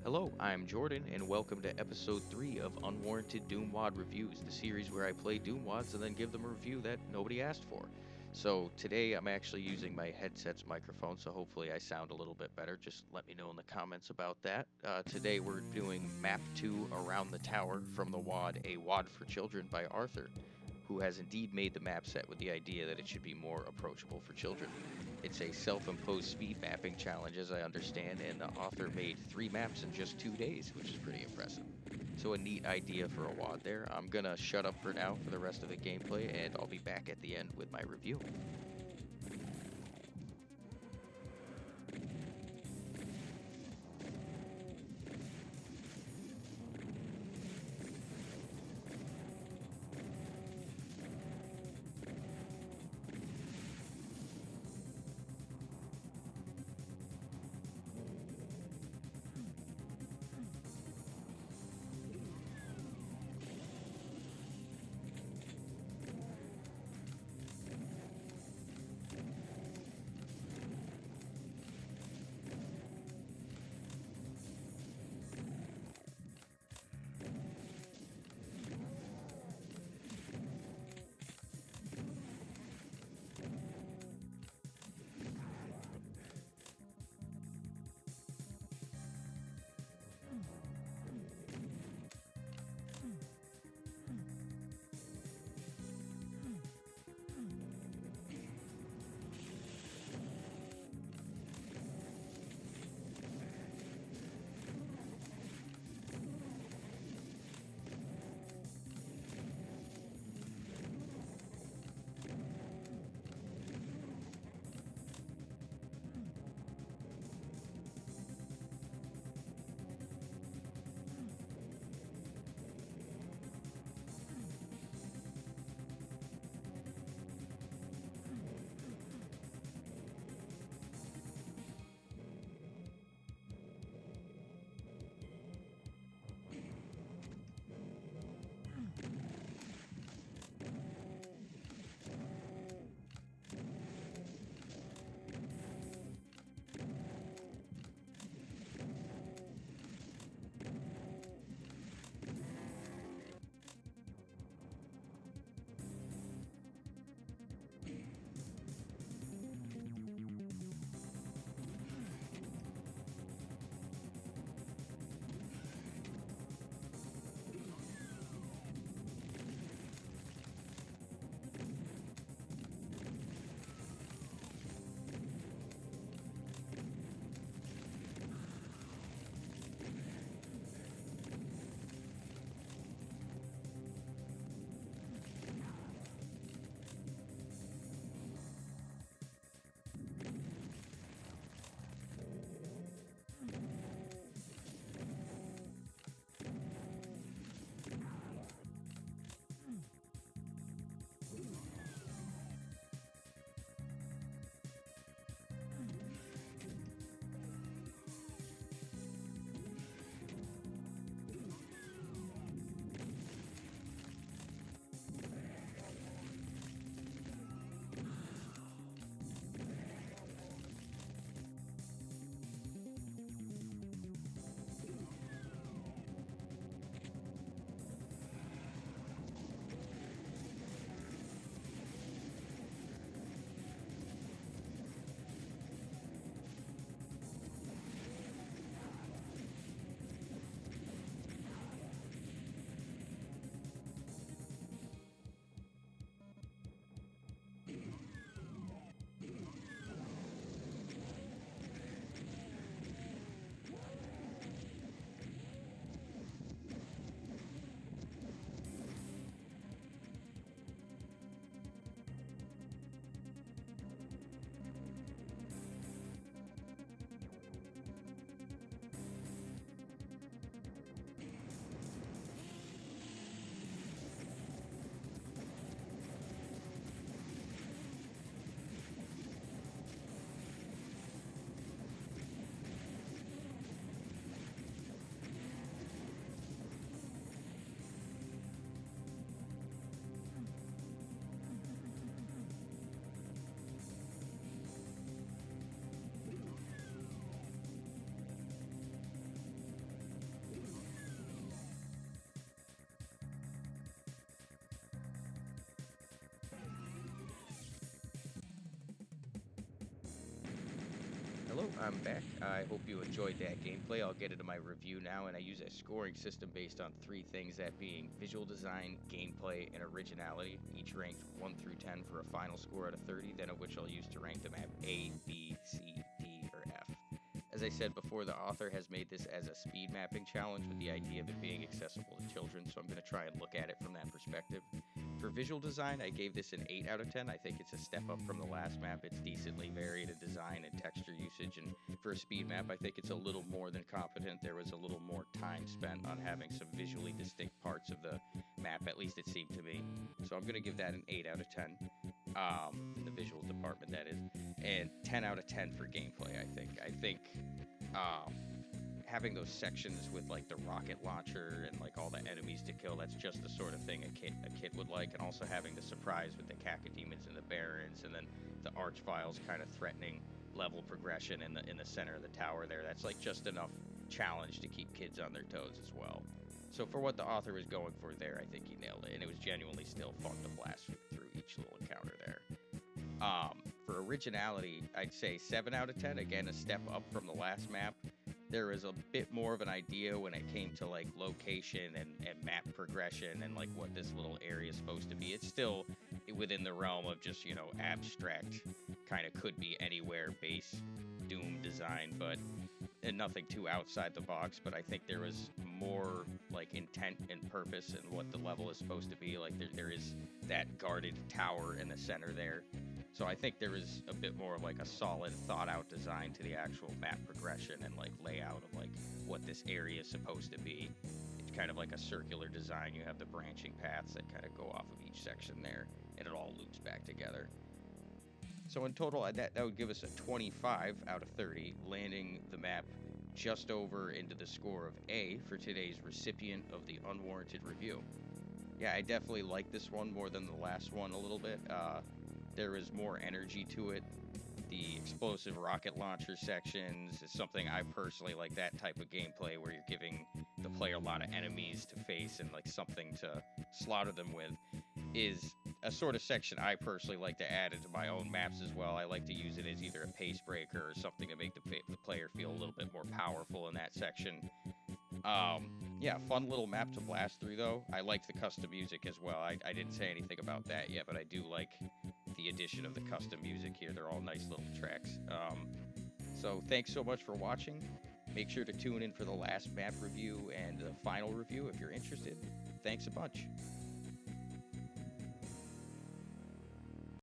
Hello, I'm Jordan, and welcome to episode 3 of Unwarranted Doomwad Reviews, the series where I play Doomwads and then give them a review that nobody asked for. So today I'm actually using my headset's microphone, so hopefully I sound a little bit better. Just let me know in the comments about that. Today we're doing Map 2 Around the Tower from the WAD, A WAD for Children by Arthur, who has indeed made the map set with the idea that it should be more approachable for children. It's a self-imposed speed mapping challenge, as I understand, and the author made 3 maps in just 2 days, which is pretty impressive. So a neat idea for a WAD there. I'm gonna shut up for now for the rest of the gameplay, and I'll be back at the end with my review. I'm back. I hope you enjoyed that gameplay. I'll get into my review now, and I use a scoring system based on three things, that being visual design, gameplay, and originality, each ranked 1 through 10 for a final score out of 30, then of which I'll use to rank the map A, B, C, D, or F. As I said before, the author has made this as a speed mapping challenge with the idea of it being accessible to children, so I'm going to try and look at it from that perspective. For visual design, I gave this an 8 out of 10. I think it's a step up from the last map. It's decently varied in design and texture usage, and for a speed map, I think it's a little more than competent. There was a little more time spent on having some visually distinct parts of the map, at least it seemed to me. So I'm going to give that an 8 out of 10, in the visual department, that is, and 10 out of 10 for gameplay, I think. Having those sections with like the rocket launcher and like all the enemies to kill, that's just the sort of thing a kid would like. And also having the surprise with the cacodemons and the barons, and then the archviles kind of threatening level progression in the center of the tower there, that's like just enough challenge to keep kids on their toes as well. So for what the author was going for there, I think he nailed it, and it was genuinely still fun to blast through each little encounter there. For originality, I'd say 7 out of 10. Again, a step up from the last map. There was a bit more of an idea when it came to like location and map progression and like what this little area is supposed to be. It's still within the realm of just, you know, abstract, kind of could be anywhere base Doom design, but and nothing too outside the box. But I think there was more like intent and purpose in what the level is supposed to be. Like there is that guarded tower in the center there. So I think there is a bit more of like a solid thought out design to the actual map progression and like layout of like what this area is supposed to be. It's kind of like a circular design. You have the branching paths that kind of go off of each section there, and it all loops back together. So in total, that would give us a 25 out of 30, landing the map just over into the score of A for today's recipient of the Unwarranted review. Yeah, I definitely like this one more than the last one a little bit. There is more energy to it. The explosive rocket launcher sections is something I personally like, that type of gameplay where you're giving the player a lot of enemies to face and like something to slaughter them with is a sort of section I personally like to add into my own maps as well. I like to use it as either a pace breaker or something to make the player feel a little bit more powerful in that section. Yeah, fun little map to blast through though. I like the custom music as well. I didn't say anything about that yet, but I do like the addition of the custom music here. They're all nice little tracks. So thanks so much for watching. Make sure to tune in for the last map review and the final review if you're interested. Thanks a bunch.